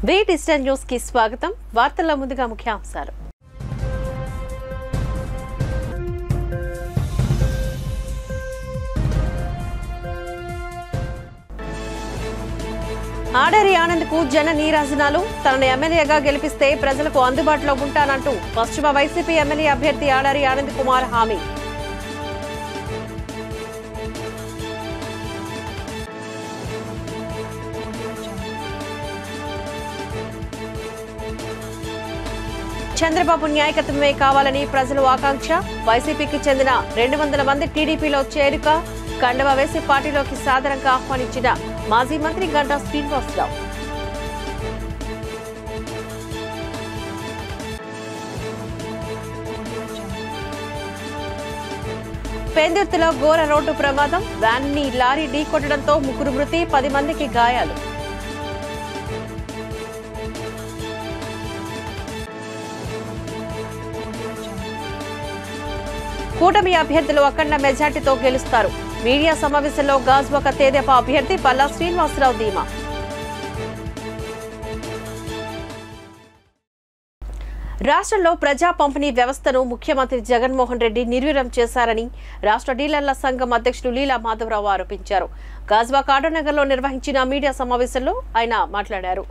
వి digital news కి స్వాగతం. వార్తల్లో ముందుగా ముఖ్యాంశాలు. ఆడరి ఆనంద్ కు జన నీరాజనాలు. తనను ఎమ్మెల్యేగా గెలిపిస్తే ప్రజలకు అందుబాటులో ఉంటానంటూ పశ్చిమ వైసీపీ ఎమ్మెల్యే అభ్యర్థి ఆడరి ఆనంద్ కుమార్ హామీ. చంద్రబాబు నాయకత్వమే కావాలని ప్రజలు ఆకాంక్ష. వైసీపీకి చెందిన 200 మంది టీడీపీలో చేరిక. కండవ వేసి పార్టీలోకి సాదరంగా ఆహ్వానించిన మాజీ మంత్రి గంటా శ్రీనివాసరావు. పెందుర్తిలో ఘోర రోడ్డు ప్రమాదం. వ్యాన్ ని లారీ ఢీకొట్టడంతో 3 మృతి, 10 మందికి గాయాలు. కూటమి అభ్యర్థులు అఖండ మెజార్టీతో గెలుస్తారు. మీడియా సమావేశంలో గాజువాక తెదేపా అభ్యర్థి పల్లా శ్రీనివాసరావు ధీమా. రాష్ట్రంలో ప్రజా పంపిణీ వ్యవస్థను ముఖ్యమంత్రి జగన్మోహన్ రెడ్డి నిర్వీర్యం చేశారని రాష్ట్ర డీలర్ల సంఘం అధ్యక్షుడు లీలా మాధవరావు ఆరోపించారు. గాజువాక ఆటోనగర్లో నిర్వహించిన మీడియా సమావేశంలో ఆయన మాట్లాడారు.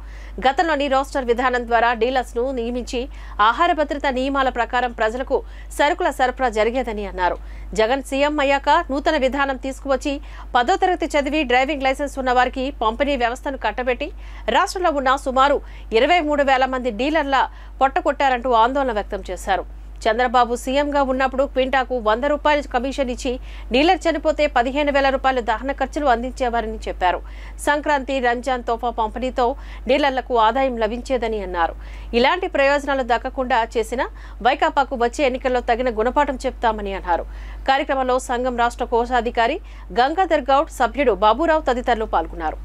గతంలోని రోస్టర్ విధానం ద్వారా డీలర్స్ ను నియమించి ఆహార భద్రత నియమాల ప్రకారం ప్రజలకు సరుకుల సరఫరా జరిగేదని అన్నారు. జగన్ సీఎం అయ్యాక నూతన విధానం తీసుకువచ్చి 10వ తరగతి చదివి డ్రైవింగ్ లైసెన్స్ ఉన్న వారికి పంపిణీ వ్యవస్థను కట్టబెట్టి రాష్ట్రంలో ఉన్న సుమారు 23,000 మంది డీలర్ల పొట్టకొట్టారంటూ ఆందోళన వ్యక్తం చేశారు. చంద్రబాబు సీఎంగా ఉన్నప్పుడు క్వింటాకు 100 రూపాయలు కమిషన్ ఇచ్చి డీలర్ చనిపోతే 15,000 రూపాయలు దహన ఖర్చులు అందించేవారని చెప్పారు. సంక్రాంతి, రంజాన్ తోఫా పంపిణీతో డీలర్లకు ఆదాయం లభించేదని అన్నారు. ఇలాంటి ప్రయోజనాలు దక్కకుండా చేసిన వైకాపాకు వచ్చే ఎన్నికల్లో తగిన గుణపాఠం చెప్తామని అన్నారు. కార్యక్రమంలో సంఘం రాష్ట్ర కోశాధికారి గంగాధర్ గౌడ్, సభ్యుడు బాబురావు తదితరులు పాల్గొన్నారు.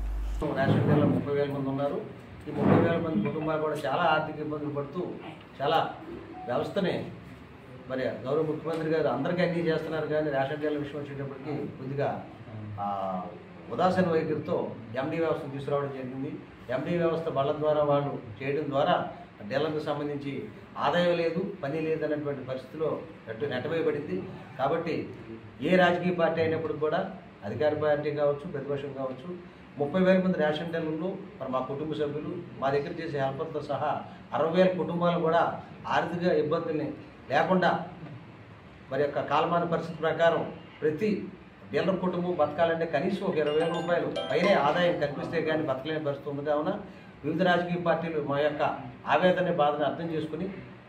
వ్యవస్థని మరి గౌరవ ముఖ్యమంత్రి గారు అందరికీ అన్నీ చేస్తున్నారు, కానీ రేషన్ డీలర్ విషయం వచ్చేటప్పటికి కొద్దిగా ఉదాసీన వైఖరితో ఎండీ వ్యవస్థను తీసుకురావడం జరిగింది. ఎండీ వ్యవస్థ బళ్ళ ద్వారా వాళ్ళు చేయడం ద్వారా డీలర్లకు సంబంధించి ఆదాయం లేదు, పని లేదు అనేటువంటి పరిస్థితిలో నెట్టవేయబడింది. కాబట్టి ఏ రాజకీయ పార్టీ అయినప్పుడు కూడా అధికార పార్టీ కావచ్చు, ప్రతిపక్షం కావచ్చు, 30,000 మంది రేషన్ డీలర్లు మరి మా కుటుంబ సభ్యులు, మా దగ్గర చేసే హెల్పర్తో సహా 60,000 కుటుంబాలు కూడా ఆర్థిక ఇబ్బందుల్ని లేకుండా మరి యొక్క కాలమాన పరిస్థితి ప్రకారం ప్రతి డీలర్ కుటుంబం బతకాలంటే కనీసం ఒక 20,000 రూపాయలు పైనే ఆదాయం కల్పిస్తే కానీ బతకలేని పరిస్థితి ఉంది. కావున వివిధ రాజకీయ పార్టీలు మా యొక్క ఆవేదన బాధను అర్థం చేసుకుని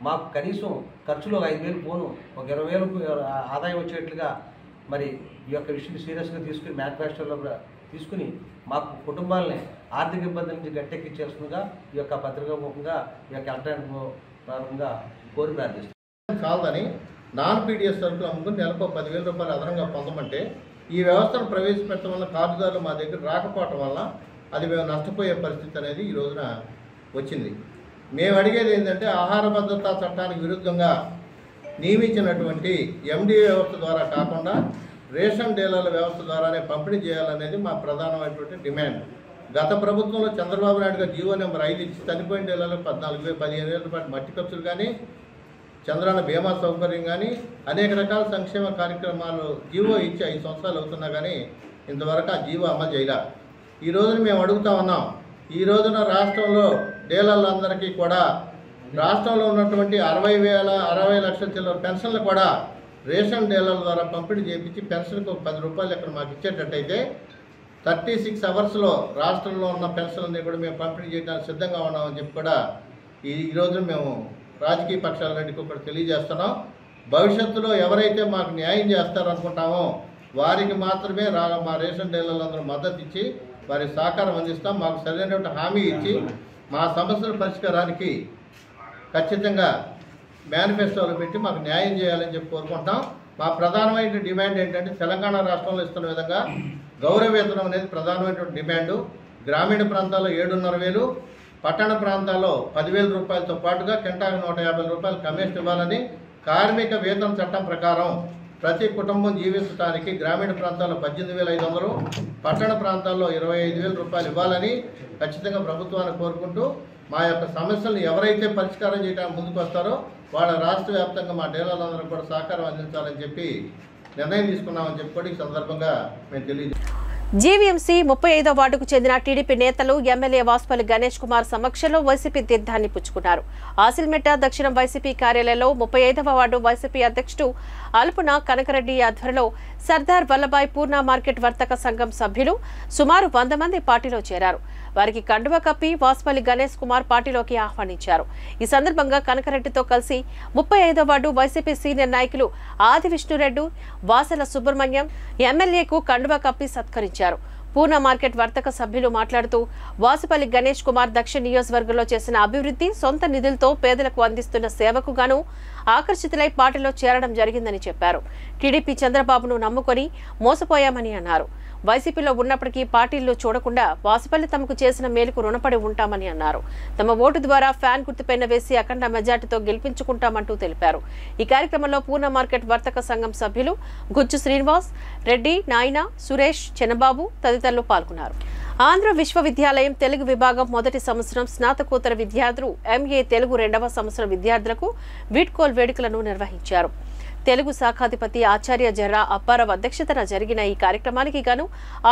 మాకు కనీసం ఖర్చులో 5,000 పోను ఒక 20,000 ఆదాయం వచ్చేట్లుగా మరి ఈ యొక్క విషయం సీరియస్గా తీసుకుని మేనిఫెస్టోలో తీసుకుని మాకు కుటుంబాలని ఆర్థిక ఇబ్బందుల నుంచి గట్టెక్కించేస్తుందిగా ఈ యొక్క పత్రికా ముఖంగా ఈ యొక్క ఎలక్ట్రానిక్ ప్రారంభంగా కోరి ప్రార్థిస్తాం. కాదని నాన్ పీడిఎస్ సరుకులు అమ్ముకుని నెలకు 10,000 రూపాయలు అదనంగా పొందమంటే ఈ వ్యవస్థను ప్రవేశపెట్టడం వల్ల కార్డుదారులు మా దగ్గర రాకపోవటం వల్ల అది మేము నష్టపోయే పరిస్థితి అనేది ఈ రోజున వచ్చింది. మేము అడిగేది ఏంటంటే ఆహార భద్రతా చట్టానికి విరుద్ధంగా నియమించినటువంటి ఎండీ వ్యవస్థ ద్వారా కాకుండా రేషన్ డీలర్ల వ్యవస్థ ద్వారానే పంపిణీ చేయాలనేది మా ప్రధానమైనటువంటి డిమాండ్. గత ప్రభుత్వంలో చంద్రబాబు నాయుడు గారు జీవో నెంబర్ 5 ఇచ్చి చనిపోయిన డీలర్లకు 15,000 రూపాయలు మట్టి ఖర్చులు కానీ, చంద్రాన బీమా సౌకర్యం కానీ, అనేక రకాల సంక్షేమ కార్యక్రమాలు జీవో ఇచ్చి 5 సంవత్సరాలు అవుతున్నా కానీ ఇంతవరకు ఆ జీవో అమలు చేయలే. ఈ రోజున మేము అడుగుతా ఉన్నాం, ఈ రోజున రాష్ట్రంలో డీలర్లందరికీ కూడా రాష్ట్రంలో ఉన్నటువంటి 60 లక్షల చిల్లర పెన్షన్లు కూడా రేషన్ డీలర్ల ద్వారా పంపిణీ చేయించి పెన్షన్కు 10 రూపాయలు ఎక్కడ మాకు ఇచ్చేటట్టయితే 36 అవర్స్లో రాష్ట్రంలో ఉన్న పెన్షన్లని కూడా మేము పంపిణీ చేయడానికి సిద్ధంగా ఉన్నామని చెప్పి కూడా ఈరోజు మేము రాజకీయ పక్షాలన్నింటికి కూడా తెలియజేస్తున్నాం. భవిష్యత్తులో ఎవరైతే మాకు న్యాయం చేస్తారనుకుంటామో వారికి మాత్రమే మా రేషన్ డీలర్లందరూ మద్దతు ఇచ్చి వారి సహకారం అందిస్తాం. మాకు సరైనటువంటి హామీ ఇచ్చి మా సమస్యల పరిష్కారానికి ఖచ్చితంగా మేనిఫెస్టోలో పెట్టి మాకు న్యాయం చేయాలని చెప్పి కోరుకుంటాం. మా ప్రధానమైన డిమాండ్ ఏంటంటే తెలంగాణ రాష్ట్రంలో ఇస్తున్న విధంగా గౌరవ వేతనం అనేది ప్రధానమైనటువంటి డిమాండు. గ్రామీణ ప్రాంతాల్లో 7,500, పట్టణ ప్రాంతాల్లో 10,000 రూపాయలతో పాటుగా కింటాకు 150 రూపాయలు కమిషన్ ఇవ్వాలని, కార్మిక వేతన చట్టం ప్రకారం ప్రతి కుటుంబం జీవించడానికి గ్రామీణ ప్రాంతాల్లో 18,500, పట్టణ ప్రాంతాల్లో 25,000 రూపాయలు ఇవ్వాలని ఖచ్చితంగా ప్రభుత్వాన్ని కోరుకుంటూ మా యొక్క సమస్యలను ఎవరైతే పరిష్కారం చేయడానికి ముందుకు వస్తారో వాళ్ళ రాష్ట్ర వ్యాప్తంగా మా డీలర్లందరూ కూడా సహకారం అందించాలని చెప్పి నిర్ణయం తీసుకున్నామని చెప్పి కూడా ఈ సందర్భంగా మేము తెలియజేస్తాం. జీవీఎంసీ 35వ వార్డుకు చెందిన టీడీపీ నేతలు ఎమ్మెల్యే వాసుపల్లి గణేష్ కుమార్ సమక్షంలో వైసీపీ తీర్థాన్ని పుచ్చుకున్నారు. ఆసిల్మెట్ట దక్షిణం వైసీపీ కార్యాలయంలో 35వ వార్డు వైసీపీ అధ్యక్షుడు అల్పున కనకరెడ్డి ఆధ్వర్యంలో సర్దార్ వల్లభాయ్ పూర్ణ మార్కెట్ వర్తక సంఘం సభ్యులు సుమారు 100 మంది పార్టీలో చేరారు. వారికి కండువ కప్పి వాసుపల్లి గణేష్ కుమార్ పార్టీలోకి ఆహ్వానించారు. ఈ సందర్భంగా కనకరెడ్డితో కలిసి 35వ వార్డు వైసీపీ సీనియర్ నాయకులు ఆది విష్ణురెడ్డి, వాసల సుబ్రహ్మణ్యం ఎమ్మెల్యేకు కండువ కప్పి సత్కరించారు. పూర్ణ మార్కెట్ వర్తక సభ్యులు మాట్లాడుతూ వాసుపల్లి గణేష్ కుమార్ దక్షిణ నియోజకవర్గంలో చేసిన అభివృద్ధి, సొంత నిధులతో పేదలకు అందిస్తున్న సేవకు గాను ఆకర్షితులై పార్టీలో చేరడం జరిగిందని చెప్పారు. టీడీపీ చంద్రబాబును నమ్ముకొని మోసపోయామని అన్నారు. వైసీపీలో ఉన్నప్పటికీ పార్టీల్లో చూడకుండా వాసుపల్లి తమకు చేసిన మేలుకు రుణపడి ఉంటామని అన్నారు. తమ ఓటు ద్వారా ఫ్యాన్ గుర్తుపైన వేసి అఖండ మెజార్టీతో గెలిపించుకుంటామంటూ తెలిపారు. ఈ కార్యక్రమంలో పూర్ణ మార్కెట్ వర్తక సంఘం సభ్యులు గుజ్జు శ్రీనివాస్ రెడ్డి, నాయన, సురేష్, చెన్నబాబు తదితరులు పాల్గొన్నారు. ఆంధ్ర విశ్వవిద్యాలయం తెలుగు విభాగం మొదటి సంవత్సరం స్నాతకోత్తర విద్యార్థులు, ఎంఏ తెలుగు 2వ సంవత్సరం విద్యార్థులకు వీడ్కోల్ వేడుకలను నిర్వహించారు. తెలుగు శాఖాధిపతి ఆచార్య జర్రా అప్పారావు అధ్యక్షతన జరిగిన ఈ కార్యక్రమానికి గాను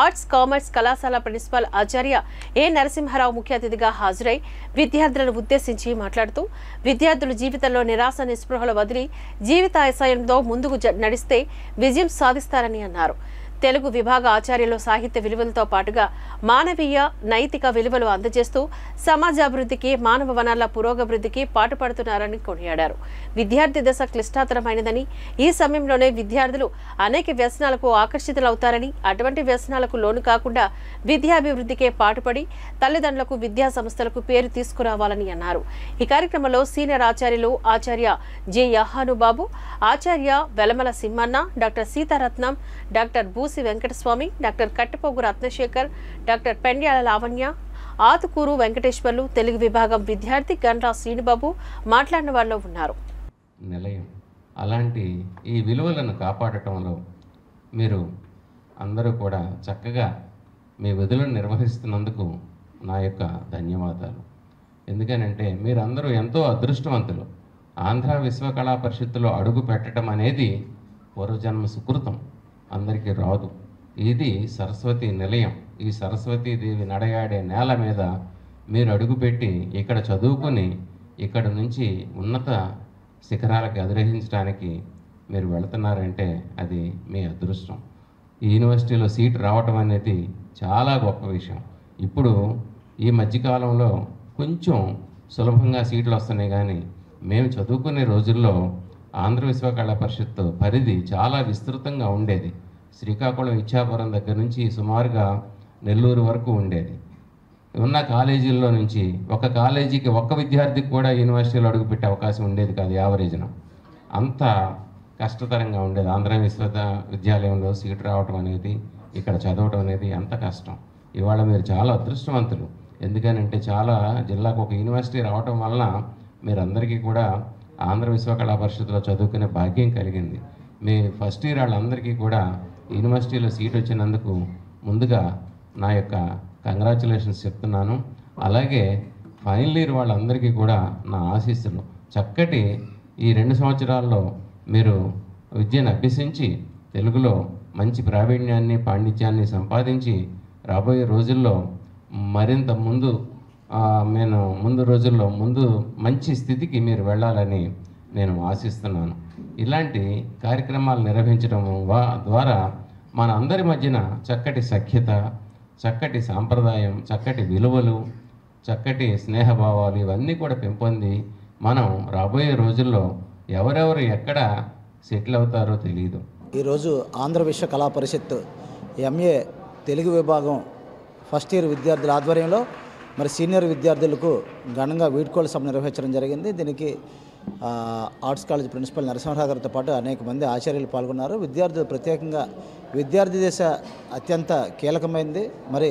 ఆర్ట్స్ కామర్స్ కళాశాల ప్రిన్సిపల్ ఆచార్య ఏ నరసింహారావు ముఖ్య అతిథిగా హాజరై విద్యార్థులను ఉద్దేశించి మాట్లాడుతూ విద్యార్థులు జీవితంలో నిరాశ నిస్పృహలు వదిలి జీవితాశయంతో ముందుకు నడిస్తే విజయం సాధిస్తారని అన్నారు. తెలుగు విభాగ ఆచార్యులు సాహిత్య విలువలతో పాటుగా మానవీయ, నైతిక విలువలు అందజేస్తూ సమాజాభివృద్ధికి, మానవ వనరుల పురోగభివృద్ధికి పాటుపడుతున్నారని కొనియాడారు. విద్యార్థి దశ క్లిష్టాతరమైనదని, ఈ సమయంలోనే విద్యార్థులు అనేక వ్యసనాలకు ఆకర్షితులవుతారని, అటువంటి వ్యసనాలకు లోను కాకుండా విద్యాభివృద్ధికే పాటుపడి తల్లిదండ్రులకు, విద్యా సంస్థలకు పేరు తీసుకురావాలని అన్నారు. ఈ కార్యక్రమంలో సీనియర్ ఆచార్యులు Acharya J Yahanubabu, Acharya Velamala Simhanna, doctor Seetharatnam, doctor Boosi Venkataswamy, doctor Kattapogu Ratnasekhar, doctor Pendyala Lavanya, Athukuru Venkateswarlu, Telugu విభాగం విద్యార్థి గండ్రా శ్రీనిబాబు మాట్లాడిన వాళ్ళు ఉన్నారు. నిలయం అలాంటి ఈ విలువలను కాపాడటంలో మీరు అందరూ కూడా చక్కగా మీ విధులను నిర్వహిస్తున్నందుకు నా యొక్క ధన్యవాదాలు. ఎందుకనంటే మీరందరూ ఎంతో అదృష్టవంతులు. ఆంధ్ర విశ్వకళా పరిషత్తులో అడుగు పెట్టడం అనేది పూర్వజన్మ సుకృతం, అందరికీ రాదు. ఇది సరస్వతి నిలయం. ఈ సరస్వతీదేవి నడయాడే నేల మీద మీరు అడుగుపెట్టి ఇక్కడ చదువుకొని ఇక్కడ నుంచి ఉన్నత శిఖరాలకు అధిరోహించడానికి మీరు వెళుతున్నారంటే అది మీ అదృష్టం. ఈ యూనివర్సిటీలో సీట్ రావటం అనేది చాలా గొప్ప విషయం. ఇప్పుడు ఈ మధ్యకాలంలో కొంచెం సులభంగా సీట్లు వస్తున్నాయి, కానీ మేము చదువుకునే రోజుల్లో ఆంధ్ర విశ్వకళా పరిషత్తు పరిధి చాలా విస్తృతంగా ఉండేది. శ్రీకాకుళం, ఇచ్చాపురం దగ్గర నుంచి సుమారుగా నెల్లూరు వరకు ఉండేది. ఉన్న కాలేజీల్లో నుంచి ఒక కాలేజీకి ఒక్క విద్యార్థికి కూడా యూనివర్సిటీలో అడుగుపెట్టే అవకాశం ఉండేది కాదు యావరేజ్న. అంత కష్టతరంగా ఉండేది. ఆంధ్ర విశ్వవిద్యాలయంలో సీటు రావటం అనేది, ఇక్కడ చదవటం అనేది అంత కష్టం. ఇవాళ మీరు చాలా అదృష్టవంతులు. ఎందుకనంటే చాలా జిల్లాకు ఒక యూనివర్సిటీ రావటం వలన మీరందరికీ కూడా ఆంధ్ర విశ్వకళా పరిషత్తులో చదువుకునే భాగ్యం కలిగింది. మీ ఫస్ట్ ఇయర్ వాళ్ళందరికీ కూడా యూనివర్సిటీలో సీట్ వచ్చినందుకు ముందుగా నా యొక్క కంగ్రాచులేషన్స్ చెప్తున్నాను. అలాగే ఫైనల్ ఇయర్ వాళ్ళందరికీ కూడా నా ఆశీస్సులు. చక్కటి ఈ 2 సంవత్సరాల్లో మీరు విద్యను అభ్యసించి తెలుగులో మంచి ప్రావీణ్యాన్ని, పాండిత్యాన్ని సంపాదించి రాబోయే రోజుల్లో మరింత ముందు రోజుల్లో మంచి స్థితికి మీరు వెళ్ళాలని నేను ఆశిస్తున్నాను. ఇలాంటి కార్యక్రమాలు నిర్వహించడం ద్వారా మన అందరి మధ్యన చక్కటి సఖ్యత, చక్కటి సాంప్రదాయం, చక్కటి విలువలు, చక్కటి స్నేహభావాలు ఇవన్నీ కూడా పెంపొంది మనం రాబోయే రోజుల్లో ఎవరెవరు ఎక్కడ సెటిల్ అవుతారో తెలియదు. ఈరోజు ఆంధ్ర విశ్వ కళా పరిషత్ ఎంఏ తెలుగు విభాగం ఫస్ట్ ఇయర్ విద్యార్థుల ఆధ్వర్యంలో మరి సీనియర్ విద్యార్థులకు ఘనంగా వీడ్కోలు సభ నిర్వహించడం జరిగింది. దీనికి ఆర్ట్స్ కాలేజ్ ప్రిన్సిపల్ నరసింహారావు గారితో పాటు అనేక మంది ఆచార్యులు పాల్గొన్నారు. విద్యార్థులు ప్రత్యేకంగా విద్యార్థి దశ అత్యంత కీలకమైంది. మరి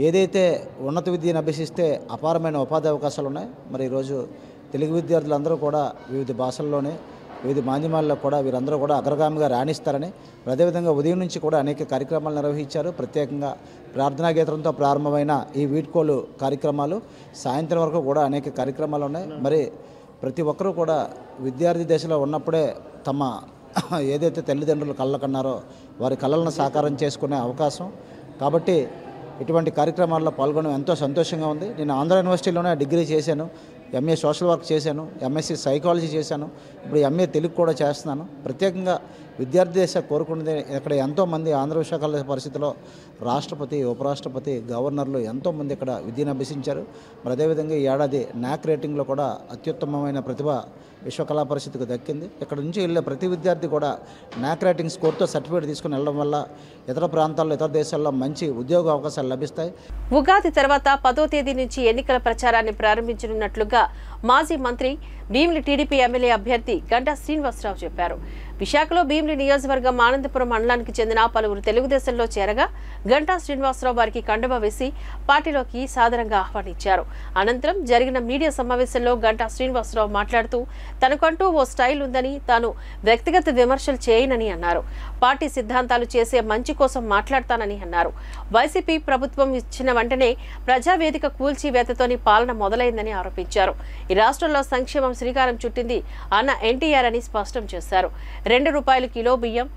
ఏదైతే ఉన్నత విద్యను అభ్యసిస్తే అపారమైన ఉపాధి అవకాశాలు ఉన్నాయి. మరి ఈరోజు తెలుగు విద్యార్థులందరూ కూడా వివిధ భాషల్లోనే వివిధ మాధ్యమాల్లో కూడా వీరందరూ కూడా అగ్రగామిగా రాణిస్తారని, అదేవిధంగా ఉదయం నుంచి కూడా అనేక కార్యక్రమాలు నిర్వహించారు. ప్రత్యేకంగా ప్రార్థనా గీతంతో ప్రారంభమైన ఈ వీడ్కోలు కార్యక్రమాలు సాయంత్రం వరకు కూడా అనేక కార్యక్రమాలు ఉన్నాయి. మరి ప్రతి ఒక్కరూ కూడా విద్యార్థి దశలో ఉన్నప్పుడే తమ ఏదైతే తల్లిదండ్రులు కళ్ళ కన్నారో వారి కళలను సాకారం చేసుకునే అవకాశం. కాబట్టి ఇటువంటి కార్యక్రమాల్లో పాల్గొనడం ఎంతో సంతోషంగా ఉంది. నేను ఆంధ్ర యూనివర్సిటీలోనే డిగ్రీ చేశాను, ఎంఏ సోషల్ వర్క్ చేశాను, ఎంఎస్సీ సైకాలజీ చేశాను, ఇప్పుడు ఎంఏ తెలుగు కూడా చేస్తున్నాను. ప్రత్యేకంగా విద్యార్థి దశ కోరుకున్నది ఇక్కడ ఎంతోమంది ఆంధ్ర విశ్వవిద్యాలయ పరిస్థితిలో రాష్ట్రపతి, ఉపరాష్ట్రపతి, గవర్నర్లు ఎంతోమంది ఇక్కడ విద్యను అభ్యసించారు. మరి అదేవిధంగా ఈ ఏడాది నాక్ రేటింగ్లో కూడా అత్యుత్తమమైన ప్రతిభ విశ్వకళా పరిషత్కు దక్కింది. ఇక్కడ నుంచి వెళ్ళే ప్రతి విద్యార్థి కూడా నాక్ రేటింగ్ స్కోర్తో సర్టిఫికేట్ తీసుకుని వెళ్ళడం వల్ల ఇతర ప్రాంతాల్లో, ఇతర దేశాల్లో మంచి ఉద్యోగ అవకాశాలు లభిస్తాయి. ఉగాది తర్వాత 10వ తేదీ నుంచి ఎన్నికల ప్రచారాన్ని ప్రారంభించనున్నట్లుగా మాజీ మంత్రి భీమిలి టీడీపీ ఎమ్మెల్యే అభ్యర్థి గంటా శ్రీనివాసరావు చెప్పారు. విశాఖలో భీమిలి నియోజకవర్గం ఆనందపురం మండలానికి చెందిన పలువురు తెలుగుదేశంలో చేరగా గంటా శ్రీనివాసరావు వారికి కండువా వేసి పార్టీలోకి సాదరంగా ఆహ్వానించారు. అనంతరం జరిగిన మీడియా సమావేశంలో గంటా శ్రీనివాసరావు మాట్లాడుతూ తనకంటూ ఓ స్టైల్ ఉందని, తాను వ్యక్తిగత విమర్శలు చేయనని అన్నారు. పార్టీ సిద్ధాంతాలు చేసే మంచి కోసం మాట్లాడతానని అన్నారు. వైసీపీ ప్రభుత్వం ఇచ్చిన వెంటనే ప్రజావేదిక కూల్చివేతతోని పాలన మొదలైందని ఆరోపించారు. ఈ రాష్ట్రంలో సంక్షేమం శ్రీకారం చుట్టింది అన్న ఎన్టీఆర్ అని స్పష్టం చేశారు. ₹2 కిలో బియ్యం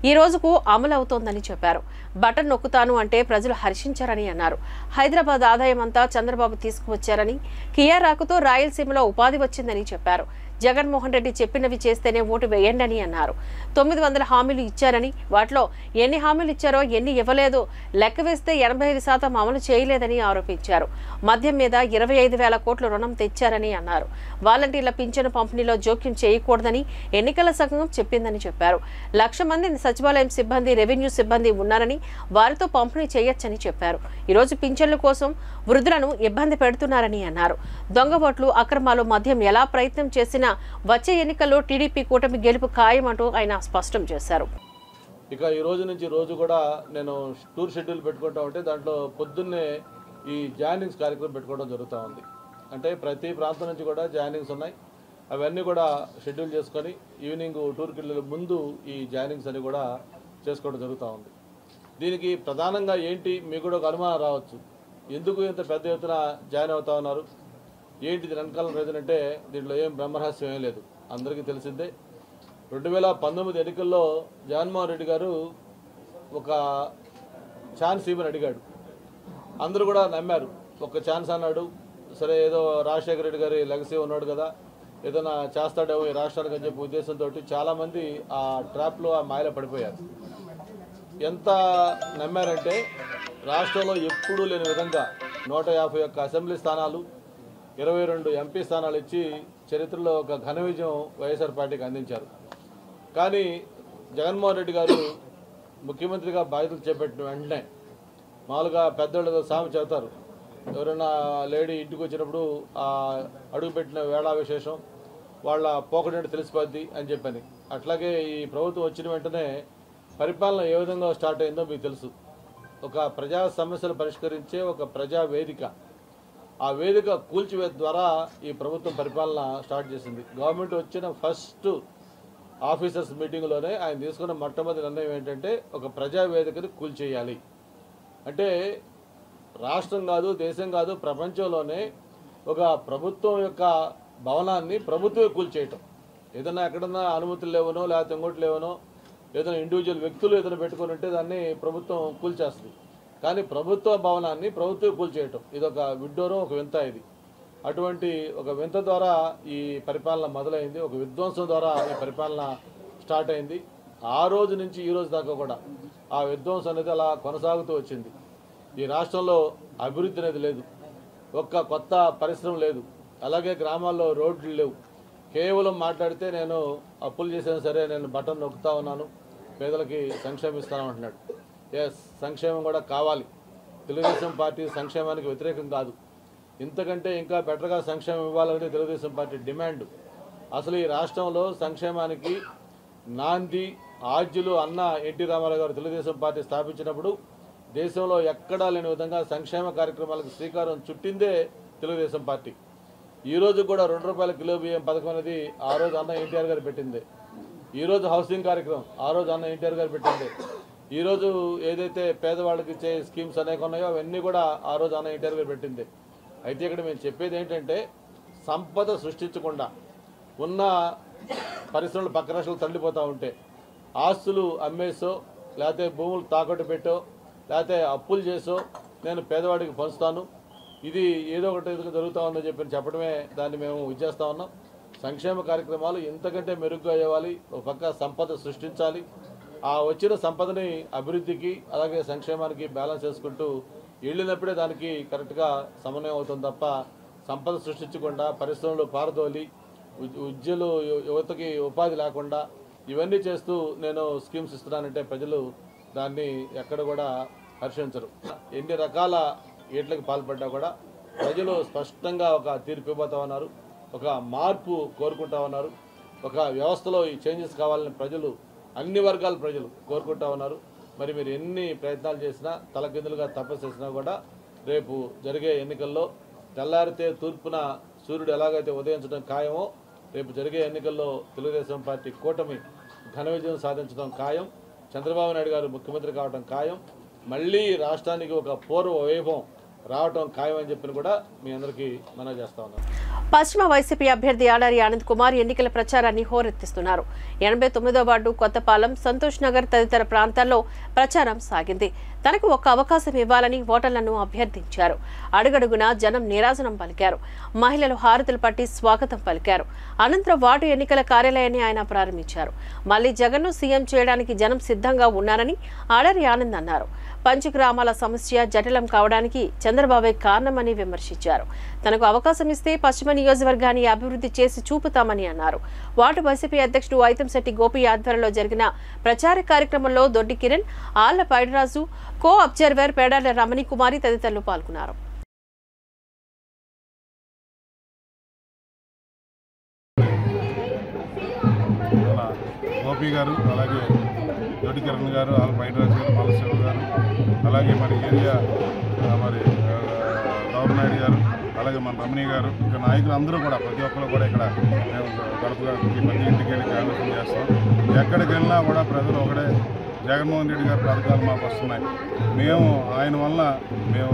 ఈ రోజుకు అమలు అవుతోందని చెప్పారు. బటన్ నొక్కుతాను అంటే ప్రజలు హర్షించారని అన్నారు. హైదరాబాద్ ఆదాయం అంతా చంద్రబాబు తీసుకువచ్చారని, కియా రాకతో రాయలసీమలో ఉపాధి వచ్చిందని చెప్పారు. జగన్మోహన్ రెడ్డి చెప్పినవి చేస్తేనే ఓటు వేయండి అని అన్నారు. 900 హామీలు ఇచ్చారని, వాటిలో ఎన్ని హామీలు ఇచ్చారో ఎన్ని ఇవ్వలేదో లెక్క వేస్తే 85% అమలు చేయలేదని ఆరోపించారు. మద్యం మీద 25,000 కోట్ల రుణం తెచ్చారని అన్నారు. వాలంటీర్ల పింఛను పంపిణీలో జోక్యం చేయకూడదని ఎన్నికల సంఘం చెప్పిందని చెప్పారు. 1,00,000 మంది సచివాలయం సిబ్బంది, రెవెన్యూ సిబ్బంది ఉన్నారని, వారితో పంపిణీ చేయొచ్చని చెప్పారు. ఈరోజు పింఛన్ల కోసం వృద్ధులను ఇబ్బంది పెడుతున్నారని అన్నారు. దొంగ ఓట్లు, అక్రమాలు, మద్యం ఎలా ప్రయత్నం చేసినా వచ్చే ఎన్నికల్లో టీడీపీ కూటమి గెలుపు ఖాయమంటూ ఆయన స్పష్టం చేశారు. ఇక ఈ రోజు నుంచి రోజు కూడా నేను టూర్ షెడ్యూల్ పెట్టుకుంటా ఉంటే దాంట్లో పొద్దున్నే ఈ జాయినింగ్స్ కార్యక్రమం పెట్టుకోవడం జరుగుతూ ఉంది. అంటే ప్రతి ప్రాంతం నుంచి కూడా జాయినింగ్స్ ఉన్నాయి. అవన్నీ కూడా షెడ్యూల్ చేసుకొని ఈవినింగ్ టూర్కి వెళ్ళే ముందు ఈ జాయినింగ్స్ అని కూడా చేసుకోవడం జరుగుతూ ఉంది. దీనికి ప్రధానంగా ఏంటి మీకు కూడా ఒక అనుమానం రావచ్చు, ఎందుకు ఇంత పెద్ద ఎత్తున జాయిన్ అవుతా ఉన్నారు, ఏంటి దీని వెనకాల రీజన్ అంటే దీంట్లో ఏం బ్రహ్మరహస్యం ఏం లేదు, అందరికీ తెలిసిందే. 2019 ఎన్నికల్లో జగన్మోహన్ రెడ్డి గారు ఒక ఛాన్స్ ఇవ్వని అడిగాడు. అందరూ కూడా నమ్మారు. ఒక ఛాన్స్ అన్నాడు, సరే ఏదో రాజశేఖర రెడ్డి గారి లెగసీ ఉన్నాడు కదా, ఏదైనా చేస్తాడేమో ఈ రాష్ట్రానికి అని చెప్పి ఉద్దేశంతో చాలామంది ఆ ట్రాప్లో, ఆ మాయలో పడిపోయారు. ఎంత నమ్మారంటే రాష్ట్రంలో ఎప్పుడూ లేని విధంగా 151 అసెంబ్లీ స్థానాలు, 22 ఎంపీ స్థానాలు ఇచ్చి చరిత్రలో ఒక ఘన విజయం వైఎస్ఆర్ పార్టీకి అందించారు. కానీ జగన్మోహన్ రెడ్డి గారు ముఖ్యమంత్రిగా బాధ్యతలు చేపట్టిన వెంటనే మామూలుగా పెద్దోళ్ళు సామె చెబుతారు, ఎవరైనా లేడీ ఇంటికి వచ్చినప్పుడు అడుగుపెట్టిన వేళా విశేషం వాళ్ళ పోకడంటే తెలిసిపోద్ది అని చెప్పని, అట్లాగే ఈ ప్రభుత్వం వచ్చిన వెంటనే పరిపాలన ఏ విధంగా స్టార్ట్ అయిందో మీకు తెలుసు. ఒక ప్రజా సమస్యలు పరిష్కరించే ఒక ప్రజా వేదిక, ఆ వేదిక కూల్చివేత ద్వారా ఈ ప్రభుత్వం పరిపాలన స్టార్ట్ చేసింది. గవర్నమెంట్ వచ్చిన ఫస్ట్ ఆఫీసర్స్ మీటింగ్లోనే ఆయన తీసుకున్న మొట్టమొదటి నిర్ణయం ఏంటంటే ఒక ప్రజా వేదికని కూల్చేయాలి. అంటే రాష్ట్రం కాదు, దేశం కాదు, ప్రపంచంలోనే ఒక ప్రభుత్వం యొక్క భవనాన్ని ప్రభుత్వమే కూల్చేయటం. ఏదైనా ఎక్కడన్నా అనుమతులు లేవనో, లేకపోతే ఇంకోటి లేవనో, ఏదైనా ఇండివిజువల్ వ్యక్తులు ఏదైనా పెట్టుకుని ఉంటే దాన్ని ప్రభుత్వం కూల్చేస్తుంది. కానీ ప్రభుత్వ భవనాన్ని ప్రభుత్వం కూల్చేయటం ఇదొక విడ్డూరం, ఒక వింత. ఇది అటువంటి ఒక వింత ద్వారా ఈ పరిపాలన మొదలైంది, ఒక విధ్వంసం ద్వారా ఈ పరిపాలన స్టార్ట్ అయింది. ఆ రోజు నుంచి ఈ రోజు దాకా కూడా ఆ విధ్వంసం అనేది అలా కొనసాగుతూ వచ్చింది. ఈ రాష్ట్రంలో అభివృద్ధి అనేది లేదు, ఒక్క కొత్త పరిశ్రమ లేదు, అలాగే గ్రామాల్లో రోడ్లు లేవు. కేవలం మాట్లాడితే నేను అప్పులు చేసినా సరే నేను బటన్ నొక్కుతా ఉన్నాను, పేదలకి సంక్షేమం ఇస్తాను అంటున్నాడు. ఎస్, సంక్షేమం కూడా కావాలి. తెలుగుదేశం పార్టీ సంక్షేమానికి వ్యతిరేకం కాదు, ఇంతకంటే ఇంకా బెటర్గా సంక్షేమం ఇవ్వాలని తెలుగుదేశం పార్టీ డిమాండ్. అసలు ఈ రాష్ట్రంలో సంక్షేమానికి నాంది ఆద్యులు అన్న ఎన్టీ రామారావు గారు తెలుగుదేశం పార్టీ స్థాపించినప్పుడు దేశంలో ఎక్కడా లేని విధంగా సంక్షేమ కార్యక్రమాలకు శ్రీకారం చుట్టిందే తెలుగుదేశం పార్టీ. ఈరోజు కూడా ₹2 కిలో బియ్యం పథకం అనేది ఆ రోజు అన్న ఎన్టీఆర్ గారు పెట్టింది. ఈరోజు హౌసింగ్ కార్యక్రమం ఆ రోజు అన్న ఎన్టీఆర్ గారు పెట్టింది. ఈరోజు ఏదైతే పేదవాళ్ళకి ఇచ్చే స్కీమ్స్ అనేక ఉన్నాయో అవన్నీ కూడా ఆ రోజు అన్న ఎన్టీఆర్ గారు పెట్టింది. అయితే ఇక్కడ మేము చెప్పేది ఏంటంటే సంపద సృష్టించకుండా ఉన్న పరిశ్రమలు పక్క రాష్ట్రాలు తరలిపోతూ ఉంటే ఆస్తులు అమ్మేసో లేకపోతే భూములు తాకట్టు పెట్టో లేకపోతే అప్పులు చేసో నేను పేదవాడికి పంచుతాను, ఇది ఏదో ఒకటి జరుగుతూ ఉందని చెప్పడమే దాన్ని మేము ఇచ్చేస్తూ ఉన్నాం. సంక్షేమ కార్యక్రమాలు ఇంతకంటే మెరుగ్గా అయ్యేవాలి. ఒక పక్క సంపద సృష్టించాలి, ఆ వచ్చిన సంపదని అభివృద్ధికి అలాగే సంక్షేమానికి బ్యాలెన్స్ చేసుకుంటూ వెళ్ళినప్పుడే దానికి కరెక్ట్గా సమన్వయం అవుతుంది తప్ప సంపద సృష్టించకుండా పరిశ్రమలు పారదోలి యువతకి ఉపాధి లేకుండా ఇవన్నీ చేస్తూ నేను స్కీమ్స్ ఇస్తున్నానంటే ప్రజలు దాన్ని ఎక్కడ కూడా హర్షించరు. ఎన్ని రకాల ఏట్లకు పాల్పడ్డా కూడా ప్రజలు స్పష్టంగా ఒక తీర్పు ఇవ్వబోతా ఉన్నారు, ఒక మార్పు కోరుకుంటా ఉన్నారు. ఒక వ్యవస్థలో ఈ చేంజెస్ కావాలని ప్రజలు అన్ని వర్గాల ప్రజలు కోరుకుంటా ఉన్నారు. మరి మీరు ఎన్ని ప్రయత్నాలు చేసినా తలకిందులుగా తపస్సు చేసినా కూడా రేపు జరిగే ఎన్నికల్లో తెల్లారితే తూర్పున సూర్యుడు ఎలాగైతే ఉదయించడం ఖాయమో రేపు జరిగే ఎన్నికల్లో తెలుగుదేశం పార్టీ కూటమి ఘన విజయం సాధించడం ఖాయం. చంద్రబాబు నాయుడు గారు ముఖ్యమంత్రి కావడం ఖాయం. మళ్ళీ రాష్ట్రానికి ఒక పూర్వ వైభవం రావటం ఖాయం అని చెప్పిన కూడా మీ అందరికీ మనవి చేస్తా ఉన్నాను. పశ్చిమ వైసీపీ అభ్యర్థి ఆడారి ఆనంద్ కుమార్ ఎన్నికల ప్రచారాన్ని హోరెత్తిస్తున్నారు. 89వ వార్డు కొత్తపాలెం, సంతోష్ నగర్ తదితర ప్రాంతాల్లో ప్రచారం సాగింది. తనకు ఒక్క అవకాశం ఇవ్వాలని ఓటర్లను అభ్యర్థించారు. అడుగడుగునా జనం నీరాజనం పలికారు. మహిళలు హారతులు పట్టి స్వాగతం పలికారు. అనంతరం వార్డు ఎన్నికల కార్యాలయాన్ని ఆయన ప్రారంభించారు. మళ్లీ జగన్ను సీఎం చేయడానికి జనం సిద్ధంగా ఉన్నారని ఆడారి ఆనంద్ అన్నారు. పంచగ్రామాల సమస్య జటిలం కావడానికి చంద్రబాబే కారణమని విమర్శించారు. తనకు అవకాశం ఇస్తే పశ్చిమ నియోజకవర్గాన్ని అభివృద్ధి చేసి చూపుతామని అన్నారు. వార్డు వైసీపీ అధ్యక్షుడు ఐతంశెట్టి గోపి ఆధ్వర్యంలో జరిగిన ప్రచార కార్యక్రమంలో దొడ్డి కిరణ్, ఆళ్ల పైడరాజు, కో అబ్జర్వర్ పేడాల రమణి కుమారి తదితరులు పాల్గొన్నారు. గోపి గారు, అలాగే దొడ్డి కిరణ్ గారు, ఆళ్ల పైడరాజు గారు, మాలశివ గారు, అలాగే మరి ఏరియా మరి గౌరవనాయుడు గారు, అలాగే మన రమణి గారు, ఇంకా నాయకులు అందరూ కూడా ప్రతి ఒక్కరు కూడా ఇక్కడ మేము గడపగా ప్రతి ఇంటికి వెళ్ళి క్యాంపెయిన్ చేస్తాం. ఎక్కడికి వెళ్ళినా కూడా ప్రజలు ఒకటే, జగన్మోహన్ రెడ్డి గారి పథకాలు మాకు వస్తున్నాయి, మేము ఆయన వల్ల మేము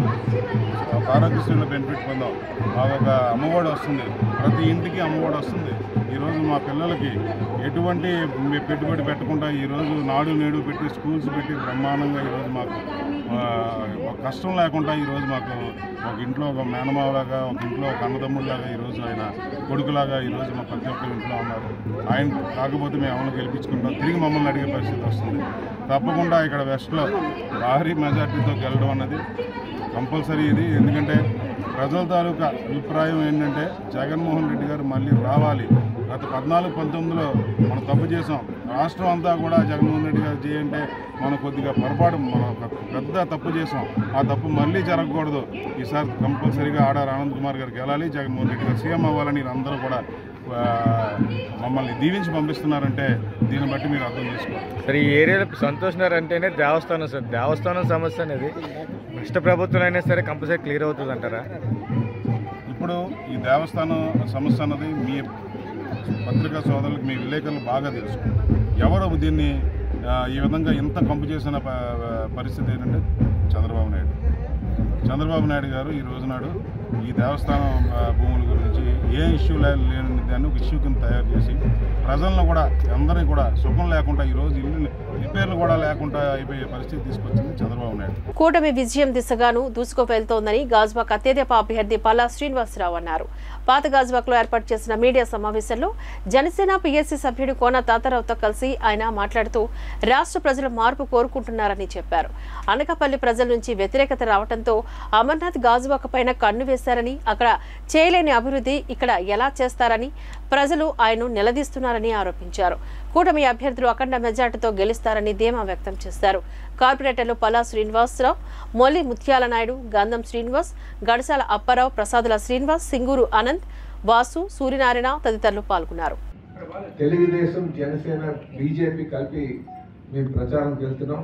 ఆరోగ్యశ్రీలో బెనిఫిట్ పొందాం, మాకు ఒక అమ్మఒడి వస్తుంది, ప్రతి ఇంటికి అమ్మఒడి వస్తుంది. ఈరోజు మా పిల్లలకి ఎటువంటి పెట్టుబడి పెట్టకుండా ఈరోజు నాడు నేడు పెట్టి స్కూల్స్ పెట్టి బ్రహ్మాండంగా ఈరోజు మాకు కష్టం లేకుండా ఈరోజు మాకు ఒక ఇంట్లో ఒక మేనమావలాగా, ఒక ఇంట్లో ఒక అన్నదమ్ముడిలాగా ఈరోజు ఆయన కొడుకులాగా ఈరోజు మా ప్రతి ఒక్కరి ఇంట్లో ఉన్నారు. ఆయన కాకపోతే మేము ఎవరిని గెలిపించుకుంటాం, తిరిగి మమ్మల్ని అడిగే పరిస్థితి వస్తుంది. తప్పకుండా ఇక్కడ వెస్ట్లో భారీ మెజార్టీతో గెలవడం అన్నది కంపల్సరీ ఇది. ఎందుకంటే ప్రజల తాలూకా అభిప్రాయం ఏంటంటే జగన్మోహన్ రెడ్డి గారు మళ్ళీ రావాలి. గత 14-19లో మనం తప్పు చేసాం, రాష్ట్రం అంతా కూడా జగన్మోహన్ రెడ్డి గారు చేయంటే మనం కొద్దిగా పొరపాటు, మనం పెద్ద తప్పు చేసాం. ఆ తప్పు మళ్ళీ జరగకూడదు. ఈసారి కంపల్సరీగా ఆడారి ఆనంద్ కుమార్ గారికి వెళ్ళాలి, జగన్మోహన్ రెడ్డి గారు సీఎం అవ్వాలని అందరూ కూడా మమ్మల్ని దీవించి పంపిస్తున్నారంటే దీన్ని బట్టి మీరు అర్థం చేసుకోవాలి. సార్, ఈ ఏరియాలో సంతోష్ నగర్ అంటేనే దేవస్థానం సార్. దేవస్థానం సమస్య అనేది నెక్స్ట్ ప్రభుత్వం అయినా సరే కంపల్సరీ క్లియర్ అవుతుంది అంటారా? ఇప్పుడు ఈ దేవస్థానం సమస్య అన్నది మీ పత్రికా సోదరులకు, మీ విలేకరులు బాగా తెలుసు. ఎవరు దీన్ని ఈ విధంగా ఇంత కంపు చేసిన పరిస్థితి ఏంటంటే చంద్రబాబు నాయుడు గారు ఈ రోజునాడు ఈ దేవస్థానం భూముల గురించి ఏ ఇష్యూ లేని దాన్ని ఒక ఇష్యూ కింద తయారు చేసి ప్రజలను కూడా అందరినీ కూడా సుఖం లేకుండా ఈరోజు ఇల్లు రిపేర్లు కూడా లేకుండా అయిపోయే పరిస్థితి తీసుకొచ్చింది చంద్రబాబు నాయుడు. కూటమి విజయం దిశగాను దూసుకువెళ్తోందని గాజువాక అత్యధిక అభ్యర్థి పల్లా శ్రీనివాసరావు అన్నారు. పాత గాజువాకలో ఏర్పాటు చేసిన మీడియా సమావేశంలో జనసేన పిఎస్సి సభ్యుడు కోన తాతారావుతో కలిసి ఆయన మాట్లాడుతూ రాష్ట్ర ప్రజలు మార్పు కోరుకుంటున్నారని చెప్పారు. అనకాపల్లి ప్రజల నుంచి వ్యతిరేకత రావడంతో అమర్నాథ్ గాజువాక పైన కన్ను వేశారని, అక్కడ చేయలేని అభివృద్ధి ఇక్కడ ఎలా చేస్తారని ప్రజలు ఆయన్ను నిలదీస్తున్నారని ఆరోపించారు. కూటమి అభ్యర్థులు అఖండ మెజార్టీతో గెలుస్తారని ధీమా వ్యక్తం చేశారు. కార్పొరేటర్లు పల్లా శ్రీనివాసరావు, మొల్లి ముత్యాల నాయుడు, గంధం శ్రీనివాస్, గడసాల అప్పారావు, ప్రసాదుల శ్రీనివాస్, సింగూరు ఆనంద్, వాసు, సూర్యనారాయణ తదితరులు పాల్గొన్నారు. తెలుగుదేశం, జనసేన, బీజేపీ కలిపి మేము ప్రచారంకి వెళ్తున్నాం.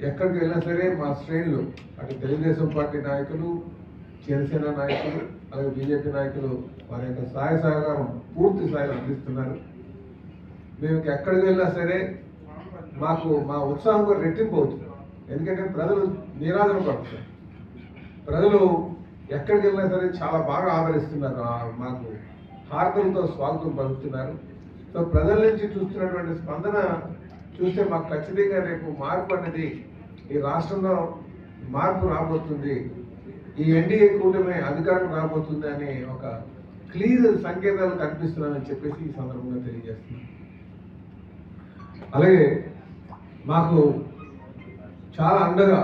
ఎక్కడికి వెళ్ళినా సరే మా శ్రేణులు, అటు తెలుగుదేశం పార్టీ నాయకులు, జనసేన నాయకులు, అలాగే బీజేపీ నాయకులు వారి యొక్క సహాయ సహకారం పూర్తి స్థాయిలో అందిస్తున్నారు. మేము ఎక్కడికి వెళ్ళినా సరే మాకు మా ఉత్సాహం కూడా రెట్టింపు అవుతుంది. ఎందుకంటే ప్రజలు నిరాదరణ పడుతున్నారు. ప్రజలు ఎక్కడికి వెళ్ళినా సరే చాలా బాగా ఆదరిస్తున్నారు. మాకు హారతులతో స్వాగతం పలుకుతున్నారు. సో ప్రజల నుంచి చూస్తున్నటువంటి స్పందన చూస్తే మాకు ఖచ్చితంగా రేపు మార్పు అనేది ఈ రాష్ట్రంలో మార్పు రాబోతుంది, ఈ ఎన్డీఏ కూటమి అధికారం రాబోతుంది అనే ఒక క్లియర్ సంకేతాలు కనిపిస్తున్నాయని చెప్పేసి ఈ సందర్భంగా తెలియజేస్తున్నాం. అలాగే మాకు చాలా అండగా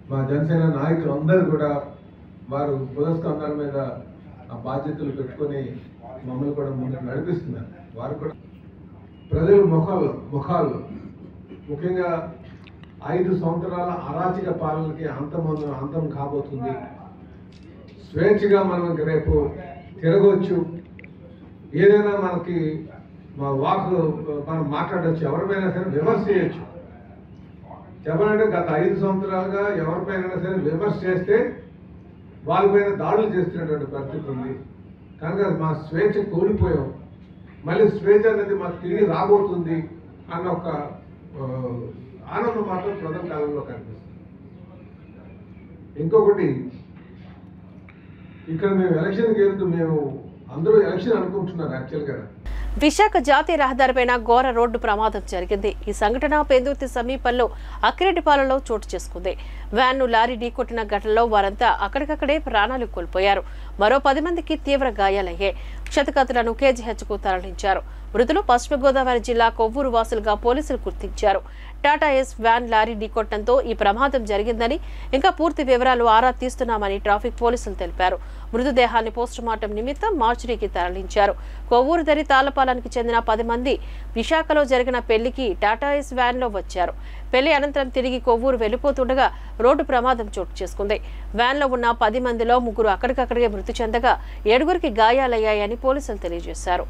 మా జనసేన నాయకులు అందరూ కూడా వారు పురస్కారాల మీద ఆ బాధ్యతలు పెట్టుకొని మమ్మల్ని కూడా ముందుకు నడిపిస్తున్నారు. వారు కూడా ప్రజల ముఖాలు ముఖ్యంగా 5 సంవత్సరాల అరాచక పాలనకి అంతం కాబోతుంది, స్వేచ్ఛగా మనం రేపు తిరగవచ్చు, ఏదైనా మనకి మా వాకు మనం మాట్లాడవచ్చు, ఎవరిపైనా సరే విమర్శ చేయొచ్చు. చెప్పాలంటే గత 5 సంవత్సరాలుగా ఎవరిపైనా సరే విమర్శ చేస్తే వాళ్ళపైన దాడులు చేస్తున్నటువంటి పరిస్థితి ఉంది. కనుక మా స్వేచ్ఛ కోల్పోయాం, మళ్ళీ స్వేచ్ఛ అనేది మాకు తిరిగి రాబోతుంది అన్న ఒక ఆనందం మాత్రం ప్రజల కాలంలో కనిపిస్తుంది. ఇంకొకటి, ఇక్కడ మేము ఎలక్షన్కి వెళ్తూ మేము అందరూ ఎలక్షన్ అనుకుంటున్నారు. యాక్చువల్గా విశాఖ జాతీయ రహదారిపైన ఘోర రోడ్డు ప్రమాదం జరిగింది. ఈ సంఘటన పెందుర్తి సమీపంలో అక్కిరెడ్డిపాలెంలో చోటు చేసుకుంది. వ్యాన్ను లారీ ఢీకొట్టిన ఘటనలో వారంతా అక్కడికక్కడే ప్రాణాలు కోల్పోయారు. మరో 10 మందికి తీవ్ర గాయాలయ్యాయి. క్షతగాత్రులను కేజీహెచ్కు తరలించారు. మృతులు పశ్చిమ గోదావరి జిల్లా కొవ్వూరు వాసులుగా పోలీసులు గుర్తించారు. టాటా ఎస్ వ్యాన్ లారీ ఢీకొట్టడంతో ఈ ప్రమాదం జరిగిందని, ఇంకా పూర్తి వివరాలు ఆరా తీస్తున్నామని ట్రాఫిక్ పోలీసులు తెలిపారు. మృతదేహాన్ని పోస్టుమార్టం నిమిత్తం మార్చురీకి తరలించారు. కొవ్వూరు దరి తాళపాలానికి చెందిన 10 మంది విశాఖలో జరిగిన పెళ్లికి టాటా ఎస్ వ్యాన్లో వచ్చారు. పెళ్లి అనంతరం తిరిగి కొవ్వూరు వెళ్లిపోతుండగా రోడ్డు ప్రమాదం చోటు చేసుకుంది. వ్యాన్లో ఉన్న 10 మందిలో 3 అక్కడికక్కడికే మృతి చెందగా 7గురికి గాయాలయ్యాయని పోలీసులు తెలియజేశారు.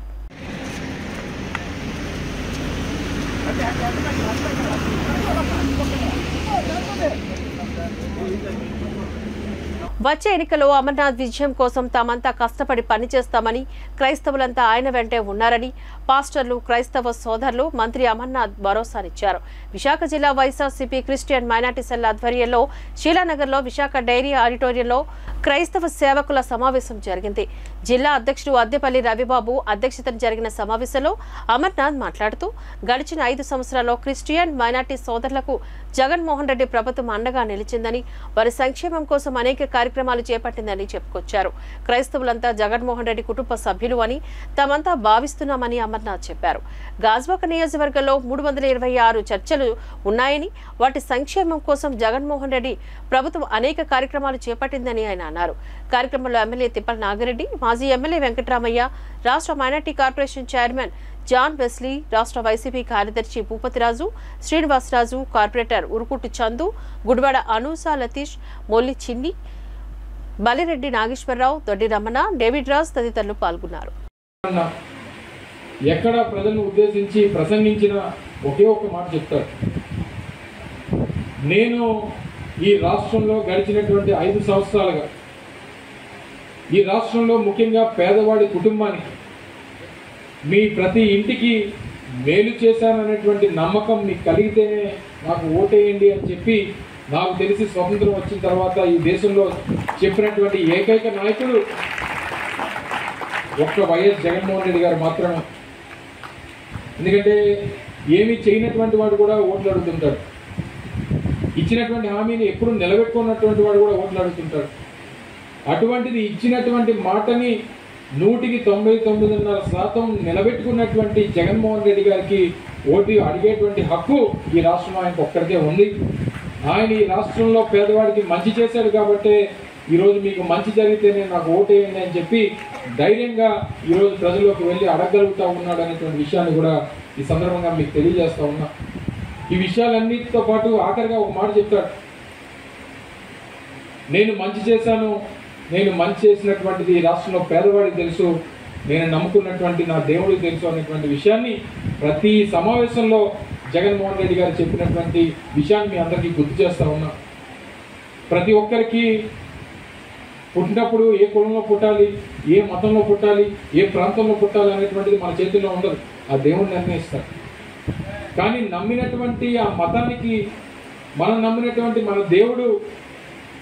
వచ్చే ఎన్నికల్లో అమర్నాథ్ విజయం కోసం తామంతా కష్టపడి పనిచేస్తామని, క్రైస్తవులంతా ఆయన వెంటే ఉన్నారని పాస్టర్లు, క్రైస్తవ సోదరులు మంత్రి అమర్నాథ్ భరోసానిచ్చారు. విశాఖ జిల్లా వైఎస్ఆర్సీపీ క్రిస్టియన్ మైనార్టీ సెల్ ఆధ్వర్యంలో శీలానగర్లో విశాఖ డైరీ ఆడిటోరియంలో క్రైస్తవ సేవకుల సమావేశం జరిగింది. జిల్లా అధ్యక్షుడు అద్దెపల్లి రవిబాబు అధ్యక్షతన జరిగిన సమావేశంలో అమర్నాథ్ మాట్లాడుతూ, గడిచిన 5 సంవత్సరాల్లో క్రిస్టియన్ మైనార్టీ సోదరులకు జగన్మోహన్ రెడ్డి ప్రభుత్వం అండగా నిలిచిందని, వారి సంక్షేమం కోసం అనేక కార్యక్రమాలు చేపట్టిందని చెప్పుకొచ్చారు. క్రైస్తవులంతా జగన్మోహన్ రెడ్డి కుటుంబ సభ్యులు అని తామంతా భావిస్తున్నామని అమర్నాథ్ చెప్పారు. గాజ్వాక నియోజకవర్గంలో 326 చర్చలు ఉన్నాయని, వాటి సంక్షేమం కోసం జగన్మోహన్ రెడ్డి ప్రభుత్వం అనేక కార్యక్రమాలు చేపట్టిందని ఆయన అన్నారు. కార్యక్రమంలో ఎమ్మెల్యే తిప్పల నాగిరెడ్డి, మాజీ ఎమ్మెల్యే వెంకటరామయ్య, రాష్ట్ర minority corporation chairman John Wesley, రాష్ట్ర వైసీపీ కార్యదర్శి భూపతిరాజు, శ్రీనివాసరాజు, కార్పొరేటర్ ఉరుకుట్టు చందు, గుడివాడ అనూసా లతీష్, మొల్లి చిన్ని, బలిరెడ్డి నాగేశ్వరరావు, దొడ్డి రమణ, డేవిడ్ రాజ్ తదితరులు పాల్గొన్నారు. ఎక్కడ ప్రజలను ఉద్దేశించి ప్రసంగించిన ఒకే ఒక్క మాట చెప్తారు. నేను ఈ రాష్ట్రంలో గడిచినటువంటి 5 సంవత్సరాలుగా ఈ రాష్ట్రంలో ముఖ్యంగా పేదవాడి కుటుంబానికి మీ ప్రతి ఇంటికి మేలు చేశాననేటువంటి నమ్మకం మీకు కలిగితేనే నాకు ఓటేయండి అని చెప్పి నాకు తెలిసి స్వతంత్రం వచ్చిన తర్వాత ఈ దేశంలో చెప్పినటువంటి ఏకైక నాయకుడు ఒక్క వైఎస్ జగన్మోహన్ రెడ్డి గారు మాత్రమే. ఎందుకంటే ఏమీ చేయనటువంటి వాడు కూడా ఓట్లు అడుగుతుంటాడు, ఇచ్చినటువంటి హామీని ఎప్పుడు నిలబెట్టుకున్నటువంటి వాడు కూడా ఓట్లు అడుగుతుంటాడు. అటువంటిది ఇచ్చినటువంటి మాటని 99.9% నిలబెట్టుకున్నటువంటి జగన్మోహన్ రెడ్డి గారికి ఓటు అడిగేటువంటి హక్కు ఈ రాష్ట్రంలో ఆయనకు ఒక్కడికే ఉంది. ఆయన ఈ రాష్ట్రంలో పేదవాడికి మంచి చేశాడు కాబట్టి ఈరోజు మీకు మంచి జరిగితేనే నాకు ఓటేయండి అని చెప్పి ధైర్యంగా ఈరోజు ప్రజల్లోకి వెళ్ళి అడగగలుగుతూ ఉన్నాడు అనేటువంటి విషయాన్ని కూడా ఈ సందర్భంగా మీకు తెలియజేస్తూ ఉన్నా. ఈ విషయాలన్నిటితో పాటు ఆఖరిగా ఒక మాట చెప్తాడు, నేను మంచి చేశాను, నేను మంచి చేసినటువంటిది ఈ రాష్ట్రంలో పేదవాడికి తెలుసు, నేను నమ్ముకున్నటువంటి నా దేవుడికి తెలుసు అనేటువంటి విషయాన్ని ప్రతి సమావేశంలో జగన్మోహన్ రెడ్డి గారు చెప్పినటువంటి విషయాన్ని మీ అందరికీ గుర్తు చేస్తూ ఉన్నా. ప్రతి ఒక్కరికి పుట్టినప్పుడు ఏ కులంలో పుట్టాలి, ఏ మతంలో పుట్టాలి, ఏ ప్రాంతంలో పుట్టాలి అనేటువంటిది మన చేతుల్లో ఉండదు, ఆ దేవుడు నిర్ణయిస్తారు. కానీ నమ్మినటువంటి ఆ మతానికి, మనం నమ్మినటువంటి మన దేవుడు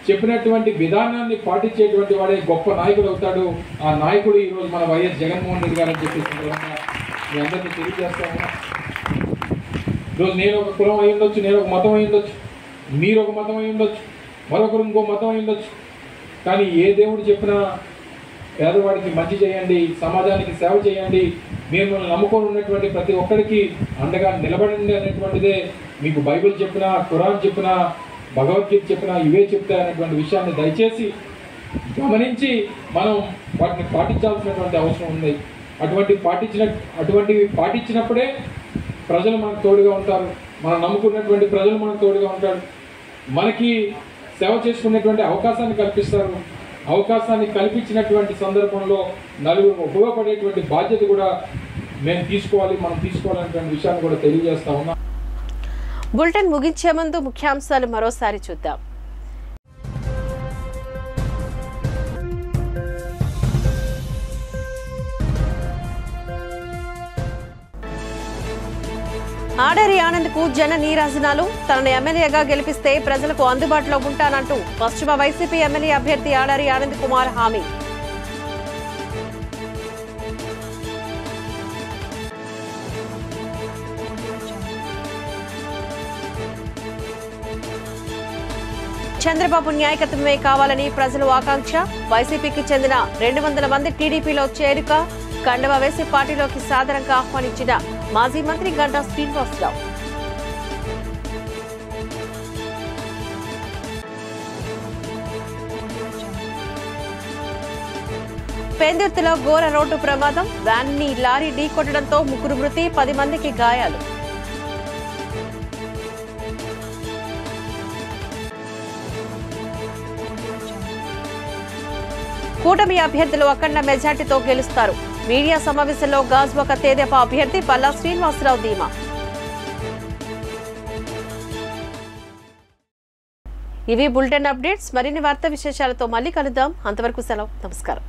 చెప్పినటువంటి విధానాన్ని పాటించేటువంటి వాడే గొప్ప నాయకుడు అవుతాడు. ఆ నాయకుడు ఈరోజు మన వైఎస్ జగన్మోహన్ రెడ్డి గారు అని చెప్పి మీ అందరినీ తెలియజేస్తా ఉన్నా. ఈరోజు నేను ఒక కులం అయి ఉండొచ్చు, నేను ఒక మతం అయి ఉండొచ్చు, మీరు ఒక మతం అయి ఉండొచ్చు, మరొకరు ఇంకో మతం అయి ఉండొచ్చు. కానీ ఏ దేవుడు చెప్పినా పేదవాడికి మంచి చేయండి, సమాజానికి సేవ చేయండి, మిమ్మల్ని నమ్ముకొని ఉన్నటువంటి ప్రతి ఒక్కరికి అండగా నిలబడండి అనేటువంటిదే మీకు బైబిల్ చెప్పినా, ఖురాన్ చెప్పినా, భగవద్గీత చెప్పినా ఇవే చెప్తాయి అనేటువంటి విషయాన్ని దయచేసి గమనించి మనం వాటిని పాటించాల్సినటువంటి అవసరం ఉంది. అటువంటివి పాటించినప్పుడే ప్రజలు మనకు తోడుగా ఉంటారు, మనం నమ్ముకున్నటువంటి ప్రజలు మనకు తోడుగా ఉంటారు, మనకి సేవ చేసుకునేటువంటి అవకాశాన్ని కల్పిస్తారు. అవకాశాన్ని కల్పించినటువంటి సందర్భంలో నలుగురు ఉపయోగపడేటువంటి బాధ్యత కూడా మనం తీసుకోవాలనేటువంటి విషయాన్ని కూడా తెలియజేస్తా ఉన్నాం. బులెటిన్ ముగించే ముందు ముఖ్యాంశాలు మరోసారి చూద్దాం. ఆడరి ఆనంద్కు జన నీరాజనాలు. తనను ఎమ్మెల్యేగా గెలిపిస్తే ప్రజలకు అందుబాటులో ఉంటానంటూ పశ్చిమ వైసీపీ ఎమ్మెల్యే అభ్యర్థి ఆడరి ఆనంద్ కుమార్ హామీ. చంద్రబాబు నాయకత్వమే కావాలని ప్రజలు ఆకాంక్ష. వైసీపీకి చెందిన 200 మంది టీడీపీలో చేరిక. కండవ వేసి పార్టీలోకి సాదరంగా ఆహ్వానించిన మాజీ మంత్రి గంటా శ్రీనివాసరావు. పెందుర్తిలో ఘోర రోడ్డు ప్రమాదం. వ్యాన్ ని లారీ ఢీకొట్టడంతో 3 మృతి, 10 మందికి గాయాలు. కూటమి అభ్యర్థులు అఖండ మెజార్టీతో గెలుస్తారు. మీడియా సమావేశంలో గాజువాక తెదేపా అభ్యర్థి పల్లా శ్రీనివాసరావు ధీమా. ఇవి బులెటిన్ అప్డేట్స్. మరిన్ని వార్తా విశేషాలతో మళ్ళీ కలుద్దాం. అంతవరకు సెలవు. నమస్కారం.